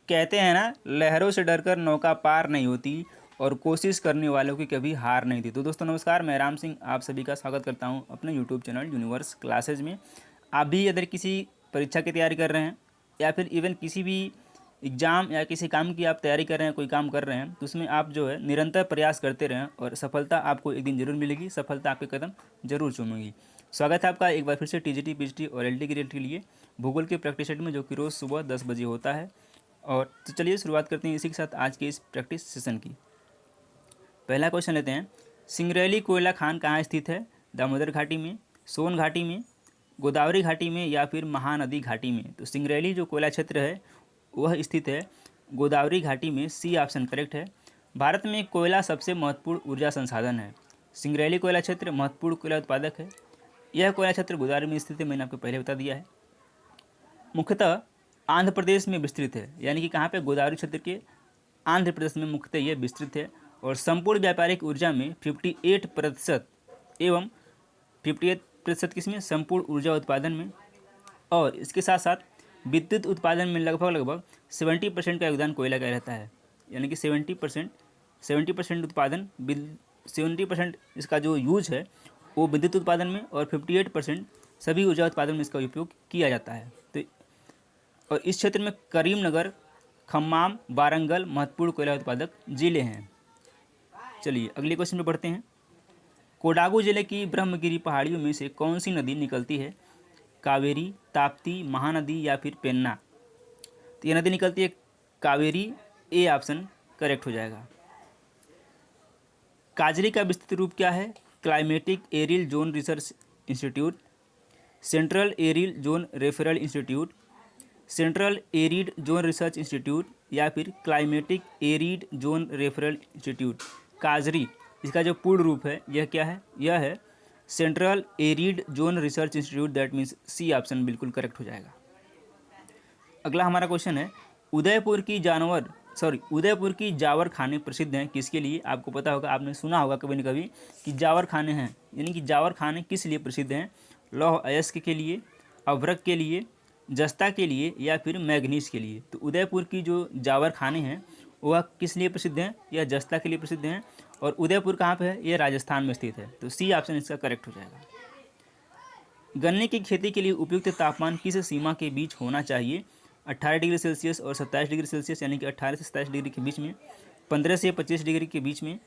कहते हैं ना, लहरों से डरकर नौका पार नहीं होती और कोशिश करने वालों की कभी हार नहीं थी। तो दोस्तों नमस्कार, मैं राम सिंह आप सभी का स्वागत करता हूं अपने यूट्यूब चैनल यूनिवर्स क्लासेज में। आप भी अगर किसी परीक्षा की तैयारी कर रहे हैं या फिर इवन किसी भी एग्ज़ाम या किसी काम की आप तैयारी कर रहे हैं, कोई काम कर रहे हैं, तो उसमें आप जो है निरंतर प्रयास करते रहें और सफलता आपको एक दिन जरूर मिलेगी, सफलता आपके कदम जरूर चूमेगी। स्वागत है आपका एक बार फिर से टीजीटी, पीजीटी और एलटी की रेट के लिए भूगोल के प्रैक्टिस सेट में, जो कि रोज़ सुबह 10 बजे होता है। और तो चलिए शुरुआत करते हैं इसी के साथ आज के इस प्रैक्टिस सेशन की। पहला क्वेश्चन लेते हैं। सिंगरैली कोयला खान कहाँ स्थित है? दामोदर घाटी में, सोन घाटी में, गोदावरी घाटी में या फिर महानदी घाटी में? तो सिंगरैली जो कोयला क्षेत्र है वह स्थित है गोदावरी घाटी में। सी ऑप्शन करेक्ट है। भारत में कोयला सबसे महत्वपूर्ण ऊर्जा संसाधन है। सिंगरैली कोयला क्षेत्र महत्वपूर्ण कोयला उत्पादक है। यह कोयला क्षेत्र गोदावरी में स्थित है, मैंने आपको पहले बता दिया है। मुख्यतः आंध्र प्रदेश में विस्तृत है, यानी कि कहाँ पे? गोदावरी क्षेत्र के आंध्र प्रदेश में मुख्यतः यह विस्तृत है। और संपूर्ण व्यापारिक ऊर्जा में 58% एवं 58% किसमें? संपूर्ण ऊर्जा उत्पादन में। और इसके साथ साथ विद्युत उत्पादन में लगभग 70% का योगदान कोयला का रहता है, यानी कि 70% उत्पादन 70% इसका जो यूज है वो विद्युत उत्पादन में, और 58% सभी ऊर्जा उत्पादन में इसका उपयोग किया जाता है। तो और इस क्षेत्र में करीमनगर, खम्माम, वारंगल महत्वपूर्ण कोयला उत्पादक जिले हैं। चलिए अगले क्वेश्चन में बढ़ते हैं। कोडागू जिले की ब्रह्मगिरी पहाड़ियों में से कौन सी नदी निकलती है? कावेरी, ताप्ती, महानदी या फिर पेन्ना? तो यह नदी निकलती है कावेरी। ए ऑप्शन करेक्ट हो जाएगा। काजरी का विस्तृत रूप क्या है? Climatic aerial zone research institute, central aerial zone referral institute, central arid zone research institute या फिर climatic arid zone referral institute? काजरी, इसका जो पूर्ण रूप है यह क्या है? यह है central arid zone research institute. That means C option बिल्कुल करेक्ट हो जाएगा। अगला हमारा क्वेश्चन है, उदयपुर की जावर खाने प्रसिद्ध हैं किसके लिए? आपको पता होगा, आपने सुना होगा कभी न कभी कि जावर खाने हैं, यानी कि जावर खाने किस लिए प्रसिद्ध हैं? लौह अयस्क के लिए, अभ्रक के लिए, जस्ता के लिए या फिर मैग्नीज के लिए? तो उदयपुर की जो जावर खाने हैं वह किस लिए प्रसिद्ध हैं? यह जस्ता के लिए प्रसिद्ध हैं। और उदयपुर कहाँ पे है? यह राजस्थान में स्थित है। तो सी ऑप्शन इसका करेक्ट हो जाएगा। गन्ने की खेती के लिए उपयुक्त तापमान किस सीमा के बीच होना चाहिए? 18 डिग्री सेल्सियस और 27 डिग्री सेल्सियस, यानी कि 18 से 27 डिग्री के बीच में, 15 से 25 डिग्री के बीच में,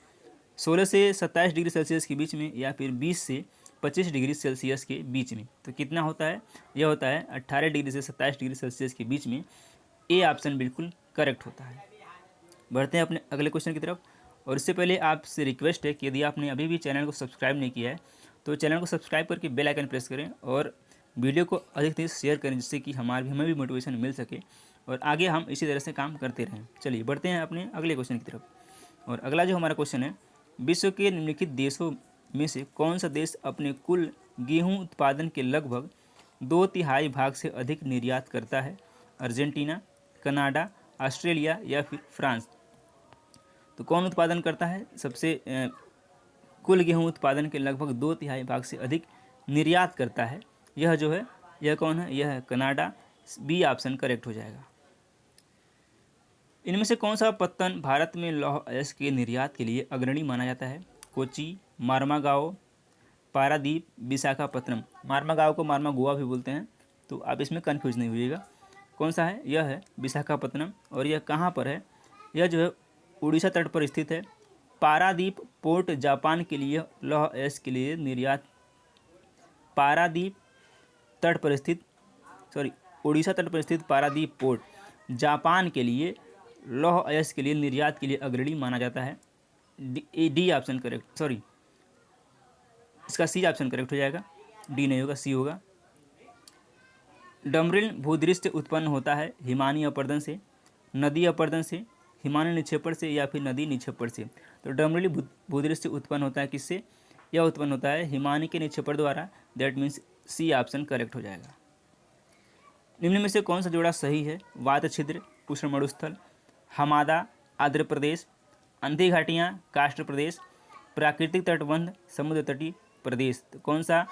16 से 27 डिग्री सेल्सियस के बीच में या फिर 20 से 25 डिग्री सेल्सियस के बीच में? तो कितना होता है? यह होता है 18 डिग्री से 27 डिग्री सेल्सियस के बीच में। ए ऑप्शन बिल्कुल करेक्ट होता है। बढ़ते हैं अपने अगले क्वेश्चन की तरफ। और इससे पहले आपसे रिक्वेस्ट है कि यदि आपने अभी भी चैनल को सब्सक्राइब नहीं किया है तो चैनल को सब्सक्राइब करके बेल आइकन प्रेस करें और वीडियो को अधिक से अधिक शेयर करें, जिससे कि हमें भी मोटिवेशन मिल सके और आगे हम इसी तरह से काम करते रहें। चलिए बढ़ते हैं अपने अगले क्वेश्चन की तरफ। और अगला जो हमारा क्वेश्चन है, विश्व के निम्नलिखित देशों में से कौन सा देश अपने कुल गेहूँ उत्पादन के लगभग 2/3 भाग से अधिक निर्यात करता है? अर्जेंटीना, कनाडा, ऑस्ट्रेलिया या फिर फ्रांस? तो कौन उत्पादन करता है सबसे कुल गेहूं उत्पादन के लगभग 2/3 भाग से अधिक निर्यात करता है? यह जो है, यह कौन है? यह है कनाडा। बी ऑप्शन करेक्ट हो जाएगा। इनमें से कौन सा पत्तन भारत में लौह अयस्क के निर्यात के लिए अग्रणी माना जाता है? कोची, मार्मागाओ, पारादीप, विशाखापत्तनम? मार्मागाओ को मार्मा गोवा भी बोलते हैं, तो आप इसमें कन्फ्यूज नहीं होइएगा। कौन सा है? यह है विशाखापत्तनम। और यह कहाँ पर है? यह जो है उड़ीसा तट पर स्थित है। पारादीप पोर्ट जापान के लिए लौह अयस्क के लिए निर्यात, पारादीप तट पर स्थित उड़ीसा तट पर स्थित पारादीप पोर्ट जापान के लिए लौह अयस्क के लिए निर्यात के लिए अग्रणी माना जाता है। डी ऑप्शन करेक्ट, इसका सी ऑप्शन करेक्ट हो जाएगा। डी नहीं होगा, सी होगा। डमरिल भूदृश्य उत्पन्न होता है हिमानी अपर्दन से, नदी अपर्दन से, हिमानी निक्षेपण से या फिर नदी निक्षेपण से? तो डमरिल भूदृश्य उत्पन्न होता है किससे? यह उत्पन्न होता है हिमानी के निक्षेपण द्वारा। That means C option correct हो जाएगा। निम्न में से कौन सा जोड़ा सही है? वात छिद्र, उष्ण मरुस्थल, हमादा, आंध्र प्रदेश, अंधी घाटियाँ, काष्ठ प्रदेश, प्राकृतिक तटबंध, समुद्र तटीय प्रदेश? तो कौन सा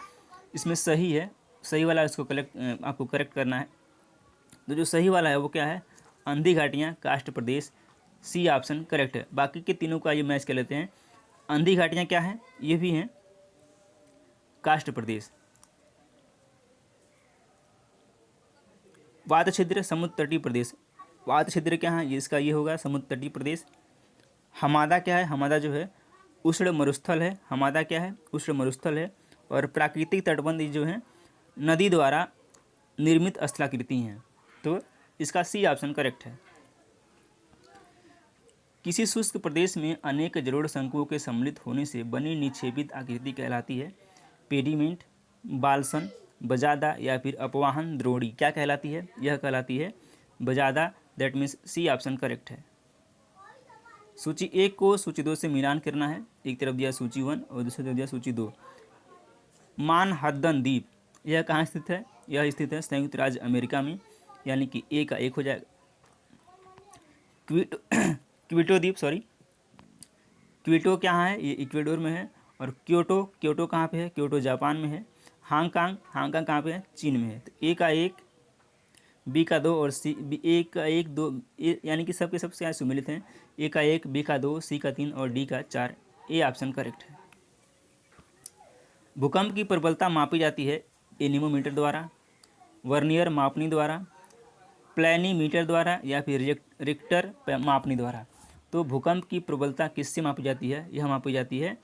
इसमें सही है? सही वाला इसको आपको करेक्ट करना है। तो जो सही वाला है वो क्या है? अंधी घाटियाँ काष्ठ प्रदेश, सी ऑप्शन करेक्ट है। बाकी के तीनों का ये मैच कर लेते हैं। अंधी घाटियाँ क्या है, ये भी हैं काष्ठ प्रदेश। वात छिद्र समुद्र तटीय प्रदेश, वात छिद्र क्या है, ये इसका ये होगा समुद्र तटीय प्रदेश। हमादा क्या है, हमादा जो है उष्ण मरुस्थल है, हमादा क्या है उष्ण मरुस्थल है। और प्राकृतिक तटबंध जो है नदी द्वारा निर्मित स्थलाकृति हैं, तो इसका सी ऑप्शन करेक्ट है। किसी शुष्क प्रदेश में अनेक जलोढ़ शंकुओं के सम्मिलित होने से बनी निक्षेपित आकृति कहलाती है पेडिमेंट, बालसन, बजादा या फिर अपवाहन द्रोणी। क्या कहलाती है, यह कहलाती है bajada, that means C option correct है। सूची 1 को सूची 2 से मिलान करना है, एक तरफ दिया सूची 1 और दूसरी तरफ दिया सूची 2। मानहट्टन द्वीप यह कहाँ स्थित है, यह स्थित है संयुक्त राज्य अमेरिका में, यानी कि ए का 1 हो जाएगा। क्विटो क्विटो द्वीप, सॉरी क्विटो कहाँ है, ये इक्वेडोर में है। और क्योटो, क्योटो कहाँ पे है, क्योटो जापान में है। हांगकांग, हांगकांग कहाँ पे है, चीन में है। तो ए का 1, बी का 2 और सी, ए का 1 2 यानी कि सबके सबसे यहाँ सुमिलित हैं। ए का 1, बी का 2, सी का 3 और डी का 4, ए ऑप्शन करेक्ट है। भूकंप की प्रबलता मापी जाती है एनीमोमीटर द्वारा, वर्नियर मापनी द्वारा, प्लैनीमीटर द्वारा या फिर रिक्टर मापनी द्वारा। तो भूकंप की प्रबलता किससे मापी जाती है, यह मापी जाती है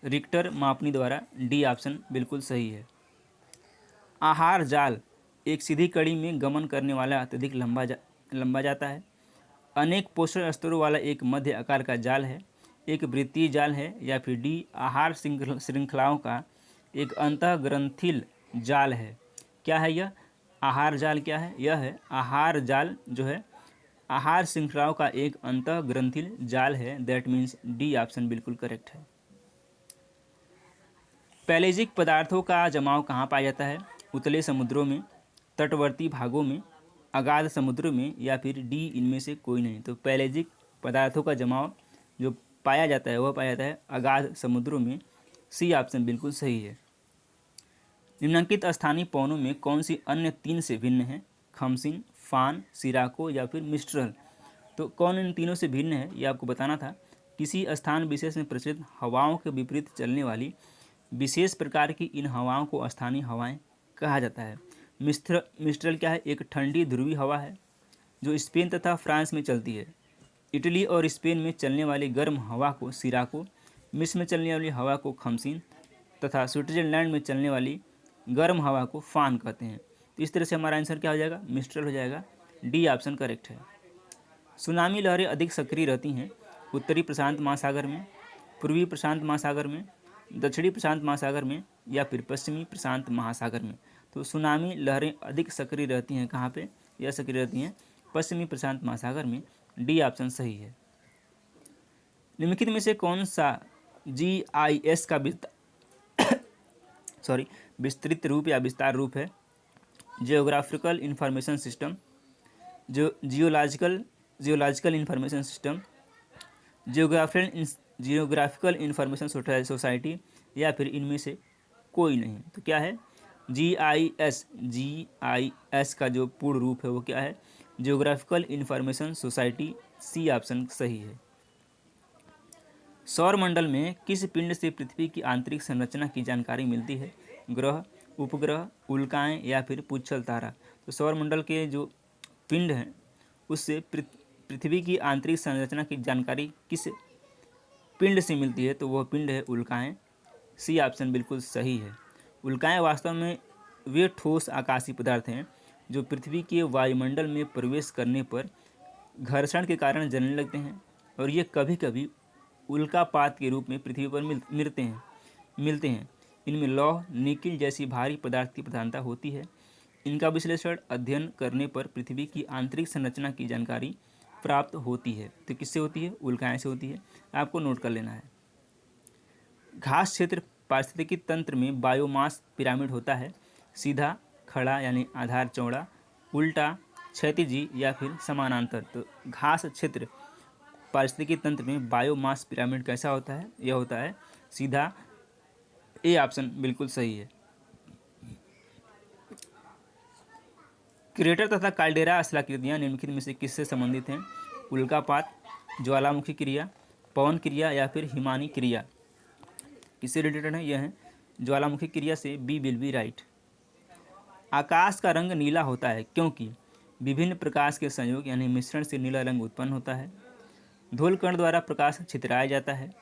रिक्टर मापनी द्वारा, डी ऑप्शन बिल्कुल सही है। आहार जाल एक सीधी कड़ी में गमन करने वाला अत्यधिक लंबा जाता है। अनेक पोषण स्तरों वाला एक मध्य आकार का जाल है, एक वृत्तीय जाल है या फिर डी आहार श्रृंखलाओं का एक अंतःग्रंथिल जाल है। क्या है यह आहार जाल, क्या है, यह है आहार जाल जो है आहार श्रृंखलाओं का एक अंतःग्रंथिल जाल है, दैट मीन्स डी ऑप्शन बिल्कुल करेक्ट है। पैलेजिक पदार्थों का जमाव कहाँ पाया जाता है, उतले समुद्रों में, तटवर्ती भागों में, अगाध समुद्र में या फिर डी इनमें से कोई नहीं। तो पैलेजिक पदार्थों का जमाव जो पाया जाता है वह पाया जाता है अगाध समुद्रों में, सी ऑप्शन बिल्कुल सही है। निम्नलिखित स्थानीय पवनों में कौन सी अन्य 3 से भिन्न है, खमसिन, फान, सिराको या फिर मिस्ट्रल। तो कौन इन तीनों से भिन्न है, ये आपको बताना था। किसी स्थान विशेष में प्रचलित हवाओं के विपरीत चलने वाली विशेष प्रकार की इन हवाओं को स्थानीय हवाएं कहा जाता है। मिस्ट्रल क्या है, एक ठंडी ध्रुवीय हवा है जो स्पेन तथा फ्रांस में चलती है। इटली और स्पेन में चलने वाली गर्म हवा को सिराको, मिस्र में चलने वाली हवा को खमसिन तथा स्विट्जरलैंड में चलने वाली गर्म हवा को फान कहते हैं। तो इस तरह से हमारा आंसर क्या हो जाएगा, मिस्ट्रल हो जाएगा, डी ऑप्शन करेक्ट है। सुनामी लहरें अधिक सक्रिय रहती हैं उत्तरी प्रशांत महासागर में, पूर्वी प्रशांत महासागर में, दक्षिणी प्रशांत महासागर में या फिर पश्चिमी प्रशांत महासागर में। तो सुनामी लहरें अधिक सक्रिय रहती हैं कहाँ पे, यह सक्रिय रहती हैं पश्चिमी प्रशांत महासागर में, डी ऑप्शन सही है। निम्नलिखित में से कौन सा GIS का विस्तृत रूप या विस्तार रूप है, जियोग्राफिकल इंफॉर्मेशन सिस्टम, जो geological information system, geographical information society या फिर इनमें से कोई नहीं। तो क्या है GIS का जो पूर्ण रूप है वो क्या है, geographical information society, C option सही है। सौर मंडल में किस पिंड से पृथ्वी की आंतरिक संरचना की जानकारी मिलती है, ग्रह, उपग्रह, उल्काएं या फिर पुच्छल तारा। तो सौर मंडल के जो पिंड हैं उससे पृथ्वी की आंतरिक संरचना की जानकारी किस पिंड से मिलती है, तो वह पिंड है उल्काएं, सी ऑप्शन बिल्कुल सही है। उल्काएं वास्तव में वे ठोस आकाशीय पदार्थ हैं जो पृथ्वी के वायुमंडल में प्रवेश करने पर घर्षण के कारण जलने लगते हैं और ये कभी कभी उल्कापात के रूप में पृथ्वी पर मिलते हैं। इनमें लौह, निकिल जैसी भारी पदार्थ की प्रधानता होती है। इनका विश्लेषण अध्ययन करने पर पृथ्वी की आंतरिक संरचना की जानकारी प्राप्त होती है। तो किससे होती है, उल्काएं से होती है, आपको नोट कर लेना है। घास क्षेत्र पारिस्थितिकी तंत्र में बायोमास पिरामिड होता है, सीधा, खड़ा यानी आधार चौड़ा, उल्टा, क्षैतिजी या फिर समानांतर। तो घास क्षेत्र पारिस्थितिकी तंत्र में बायोमास पिरामिड कैसा होता है, यह होता है सीधा, ए ऑप्शन बिल्कुल सही है। क्रेटर तथा काल्डेरा स्थलाकृतियाँ निम्नलिखित में से किससे संबंधित हैं? उल्कापात, ज्वालामुखी क्रिया, पवन क्रिया या फिर हिमानी क्रिया? किससे रिलेटेड है? यह है ज्वालामुखी क्रिया से। B will be right. आकाश का रंग नीला होता है क्योंकि विभिन्न प्रकाश के संयोग यानी मिश्रण से नीला रंग उत्पन्न होता है। धूलकण द्वारा प्रकाश छितराया जाता है।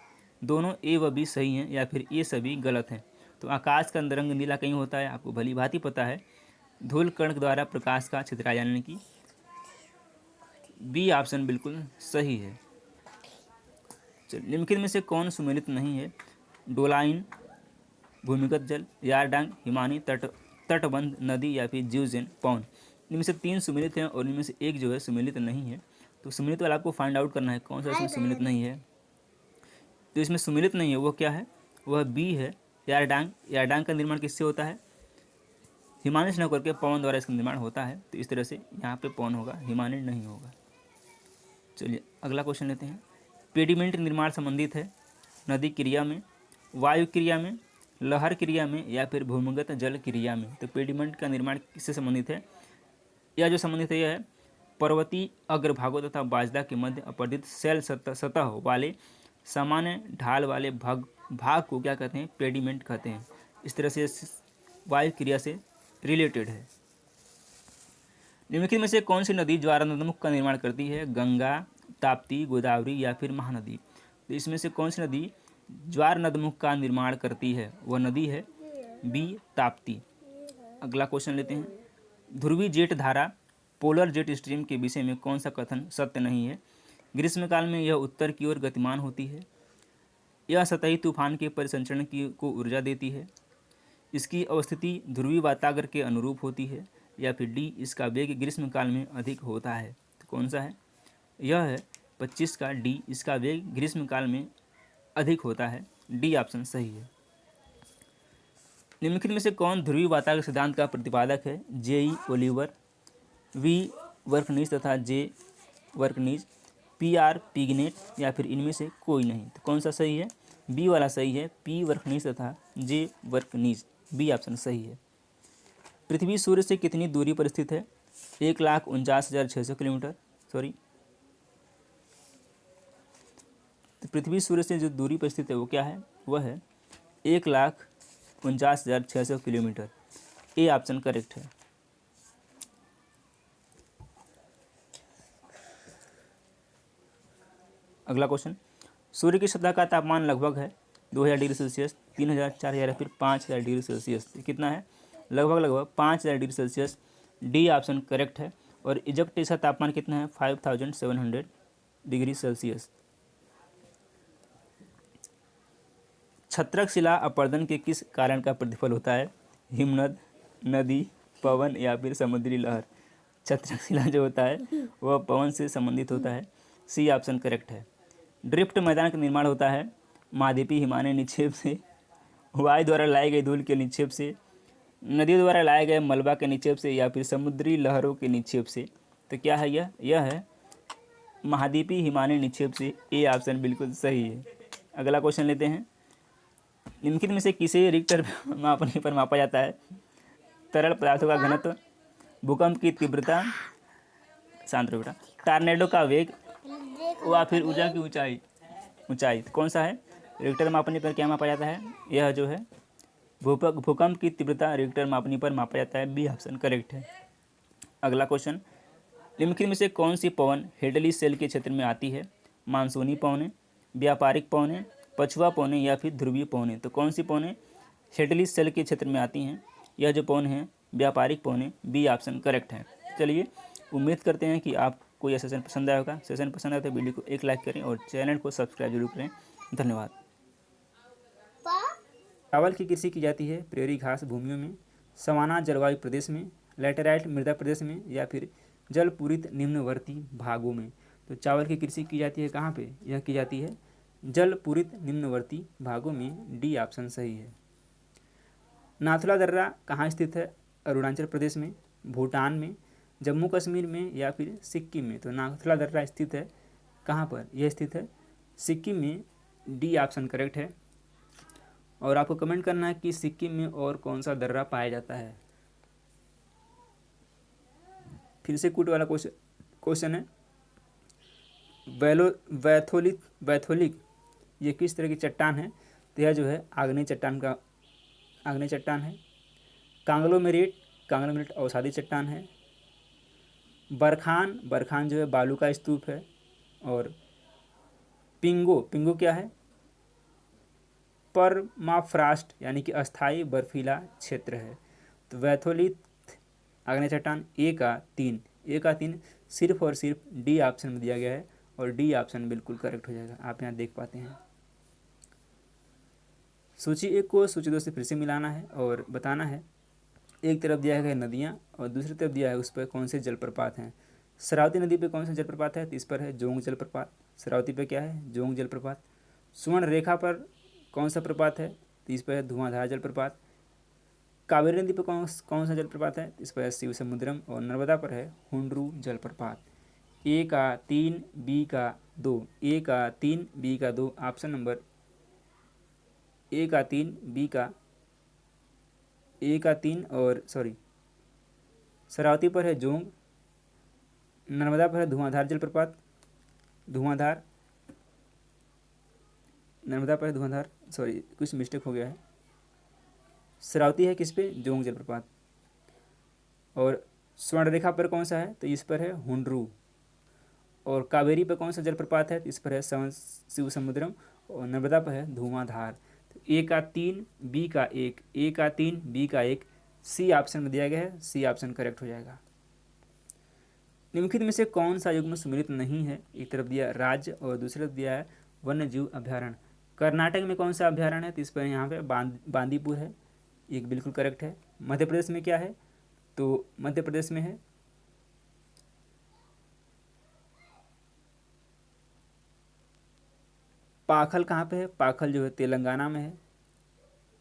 दोनों ए व बी सही हैं या फिर ये सभी गलत हैं? तो आकाश का रंग नीला कहीं होता है, आपको भली भांति पता है, धूलकण द्वारा प्रकाश का छितराया जाने की। बी ऑप्शन बिल्कुल सही है। चलिए, निम्नलिखित में से कौन सुमेलित नहीं है? डोलाइन, भूमिगत जल, यारडांग, हिमानी तटबंध नदी या फिर जीवजैन पौन? इनमें से 3 सुमेलित हैं और इनमें से एक जो है सुमेलित नहीं है। तो सुमेलित वाला आपको फाइंड आउट करना है कौन सा इसमें सुमेलित नहीं है। तो इसमें सुमेलित नहीं है वो क्या है? वह बी है, यारडांग। यारडांग का निर्माण किससे होता है? हिमानी से न करके पवन द्वारा इसका निर्माण होता है। तो इस तरह से यहाँ पे पवन होगा, हिमानी नहीं होगा। चलिए अगला क्वेश्चन लेते हैं। पेडिमेंट निर्माण संबंधित है नदी क्रिया में, वायु क्रिया में, लहर क्रिया में या फिर भूमिगत जल क्रिया में? तो पेडिमेंट का निर्माण किससे संबंधित है? यह जो संबंधित है यह है पर्वतीय अग्रभागों तथा बाजदा के मध्य अपर्दित शैल सतह वाले सामान्य ढाल वाले भाग को क्या कहते हैं? पेडिमेंट कहते हैं। इस तरह से वायु क्रिया से रिलेटेड है। निम्नलिखित में से कौन सी नदी ज्वारनदमुख का निर्माण करती है? गंगा, ताप्ती, गोदावरी या फिर महानदी? तो इसमें से कौन सी नदी ज्वार नदमुख का निर्माण करती है? वह नदी है बी ताप्ती। अगला क्वेश्चन लेते हैं। ध्रुवी जेट धारा पोलर जेट स्ट्रीम के विषय में कौन सा कथन सत्य नहीं है? ग्रीष्मकाल में यह उत्तर की ओर गतिमान होती है। यह सतही तूफान के परिसंचरण को ऊर्जा देती है। इसकी अवस्थिति ध्रुवी वातागर के अनुरूप होती है। या फिर डी इसका वेग ग्रीष्मकाल में अधिक होता है? तो कौन सा है? यह है 25 का डी, इसका वेग ग्रीष्मकाल में अधिक होता है। डी ऑप्शन सही है। निम्नलिखित में से कौन ध्रुवी वातागर सिद्धांत का प्रतिपादक है? जे.ई. ओलिवर, वी वर्कनीज तथा जे वर्कनीज, पी.आर. पिगनेट या फिर इनमें से कोई नहीं? तो कौन सा सही है? बी वाला सही है, पी वर्कनीज तथा जे वर्कनीज। बी ऑप्शन सही है। पृथ्वी सूर्य से कितनी दूरी पर स्थित है? 1,49,600 किलोमीटर। सॉरी, तो पृथ्वी सूर्य से जो दूरी पर स्थित है वो क्या है? वह है 1,49,600 किलोमीटर। ए ऑप्शन करेक्ट है। अगला क्वेश्चन। सूर्य की सतह का तापमान लगभग है 2000 डिग्री सेल्सियस, 3000, 4000 या फिर 5000 डिग्री सेल्सियस। कितना है? लगभग 5000 degree Celsius. D option correct है। और इजिप्ट इसका तापमान कितना है? 5700 डिग्री सेल्सियस। छत्रक शिला अपर्दन के किस कारण का प्रतिफल होता है? हिमनद, नदी, पवन या फिर समुद्री लहर? छत्रक शिला जो होता है वह पवन से संबंधित होता है। सी ऑप्शन करेक्ट है। ड्रिफ्ट मैदान का निर्माण होता है महाद्वीपीय हिमालय निक्षेप से, वायु द्वारा लाए गए धूल के निक्षेप से, नदियों द्वारा लाए गए मलबा के निक्षेप से या फिर समुद्री लहरों के निक्षेप से? तो क्या है यह है महाद्वीपीय हिमालय निक्षेप से। ए ऑप्शन बिल्कुल सही है। अगला क्वेश्चन लेते हैं। निम्नलिखित में से किसे रिक्टर मापने पर मापा जाता है? तरल पदार्थों का घनत्व, भूकंप की तीव्रता, शांत रहो बेटा, टॉर्नेडो का वेग या फिर ऊर्जा की ऊंचाई? कौन सा है? रिक्टर मापने पर क्या मापा जाता है? यह जो है भूकंप की तीव्रता रिक्टर मापने पर मापा जाता है। बी ऑप्शन करेक्ट है। अगला क्वेश्चन। निम्नलिखित में से कौन सी पवन हेडली सेल के क्षेत्र में आती है? मानसूनी पवनें, व्यापारिक पवनें, पछुआ पवनें या फिर ध्रुवीय पवनें? तो कौन सी पवनें हेडली सेल के क्षेत्र में आती हैं? यह जो पवन है व्यापारिक पवनें। बी ऑप्शन करेक्ट है। चलिए, उम्मीद करते हैं कि आपको यह सेशन पसंद आया होगा। सेशन पसंद आया तो वीडियो को एक लाइक करें और चैनल को सब्सक्राइब जरूर करें। धन्यवाद। चावल की कृषि की जाती है प्रेरी घास भूमियों में, सवाना जलवायु प्रदेश में, लैटेराइट मृदा प्रदेश में या फिर जलपूरित निम्नवर्ती भागों में? तो चावल की कृषि की जाती है कहाँ पे? यह की जाती है जलपूरित निम्नवर्ती भागों में। डी ऑप्शन सही है। नाथुला दर्रा कहाँ स्थित है? अरुणाचल प्रदेश में, भूटान में, जम्मू कश्मीर में या फिर सिक्किम में? तो नाथुला दर्रा स्थित है कहाँ पर? यह स्थित है सिक्किम में। डी ऑप्शन करेक्ट है। और आपको कमेंट करना है कि सिक्किम में और कौन सा दर्रा पाया जाता है। फिर से कूट वाला क्वेश्चन है। वैथोलिक ये किस तरह की चट्टान है? तो यह जो है आग्नेय चट्टान है। कांग्लोमेरेट अवसादी चट्टान है। बरखान जो है बालू का स्तूप है। और पिंगो क्या है? परमाफ्रास्ट यानी कि अस्थाई बर्फीला क्षेत्र है। तो वैथोलिथ आग्नेय चट्टान ए का तीन सिर्फ और सिर्फ डी ऑप्शन में दिया गया है और डी ऑप्शन बिल्कुल करेक्ट हो जाएगा। आप यहाँ देख पाते हैं। सूची 1 को सूची 2 से फिर से मिलाना है और बताना है। एक तरफ दिया है नदियाँ और दूसरी तरफ दिया है उस पर कौन से जलप्रपात हैं। शरावती नदी पे कौन सा जलप्रपात है? तो इस पर है जोंग जलप्रपात। शरावती पे क्या है? जोंग जलप्रपात। सुवर्ण रेखा पर कौन सा प्रपात है? तो इस पर है धुआंधार जलप्रपात। कावेरी नदी पर कौन सा जलप्रपात है? इस पर है शिव समुद्रम। और नर्मदा पर है हुंड्रू जलप्रपात। ए का 3 बी का 2 ए का 3 बी का 2 ऑप्शन नंबर ए का 3 बी का ए का 3 और शरावती पर है जोंग, नर्मदा पर है धुआंधार जलप्रपात। नर्मदा पर है धुआंधार, कुछ मिस्टेक हो गया है। शरावती है किस पे? जोंग जलप्रपात। और स्वर्णरेखा पर कौन सा है? तो इस पर है हुंड्रू। और कावेरी पर कौन सा जलप्रपात है? तो इस पर है शिव समुद्रम। और नर्मदा पर है धुआंधार। तो ए का 3 बी का 1 ए का 3 बी का 1 सी ऑप्शन में दिया गया है। सी ऑप्शन करेक्ट हो जाएगा। निम्नलिखित में से कौन सा युग्म सम्मिलित नहीं है? एक तरफ दिया राज्य और दूसरी तरफ दिया है वन्यजीव अभ्यारण्य। कर्नाटक में कौन सा अभ्यारण्य है? तो इस पर यहाँ पे बांदीपुर है, एक बिल्कुल करेक्ट है। मध्य प्रदेश में क्या है? तो मध्य प्रदेश में है पाखल। कहाँ पे है? पाखल जो है तेलंगाना में है।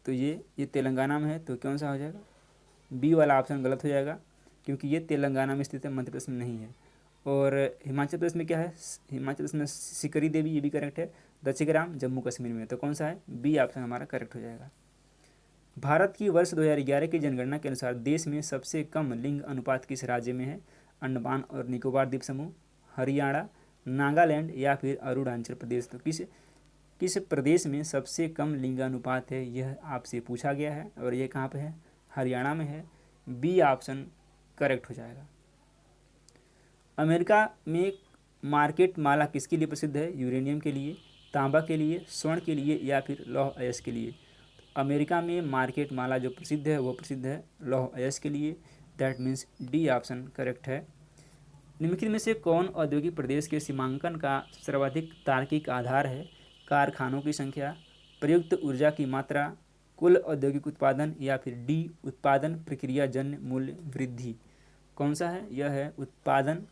तो ये तेलंगाना में है, तो कौन सा हो जाएगा? बी वाला ऑप्शन गलत हो जाएगा क्योंकि ये तेलंगाना में स्थित है, मध्य प्रदेश में नहीं है। और हिमाचल प्रदेश में क्या है? हिमाचल प्रदेश में सिकरी देवी, ये भी करेक्ट है। दक्षिग्राम जम्मू कश्मीर में, तो कौन सा है? बी ऑप्शन हमारा करेक्ट हो जाएगा। भारत की वर्ष 2011 की जनगणना के अनुसार देश में सबसे कम लिंग अनुपात किस राज्य में है? अंडमान और निकोबार द्वीप समूह, हरियाणा, नागालैंड या फिर अरुणाचल प्रदेश। तो किस प्रदेश में सबसे कम लिंगानुपात है, यह आपसे पूछा गया है और ये कहाँ पे है? हरियाणा में है। बी ऑप्शन करेक्ट हो जाएगा। अमेरिका में मार्केट माला किसके लिए प्रसिद्ध है? यूरेनियम के लिए, तांबा के लिए, स्वर्ण के लिए या फिर लौह अयस्क के लिए। अमेरिका में मार्केट माला जो प्रसिद्ध है वो प्रसिद्ध है लौह अयस्क के लिए। That means D option correct है। निम्नलिखित में से कौन औद्योगिक प्रदेश के सीमांकन का सर्वाधिक तार्किक आधार है? कारखानों की संख्या, प्रयुक्त ऊर्जा की मात्रा, कुल औद्योगिक उत्पादन या फिर डी उत्पादन प्रक्रियाजन्य मूल्य वृद्धि। कौन सा है? यह है उत्पादन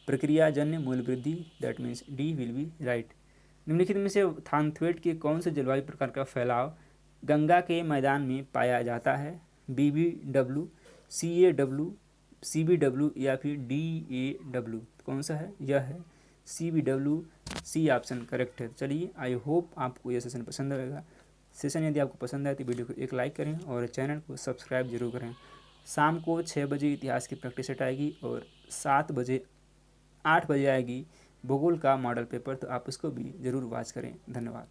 प्रक्रियाजन्य मूल्य वृद्धि। That means D will be right. निम्नलिखित में से थानथ्वेट के कौन से जलवायु प्रकार का फैलाव गंगा के मैदान में पाया जाता है? BBW, CAW, CBW या फिर DAW। कौन सा है? यह है CBW। सी ऑप्शन करेक्ट है। चलिए, आई होप आपको यह सेशन पसंद आएगा। सेशन यदि आपको पसंद आए तो वीडियो को एक लाइक करें और चैनल को सब्सक्राइब जरूर करें। शाम को 6 बजे इतिहास की प्रैक्टिस सेट आएगी और 8 बजे आएगी भूगोल का मॉडल पेपर, तो आप उसको भी ज़रूर वॉच करें। धन्यवाद।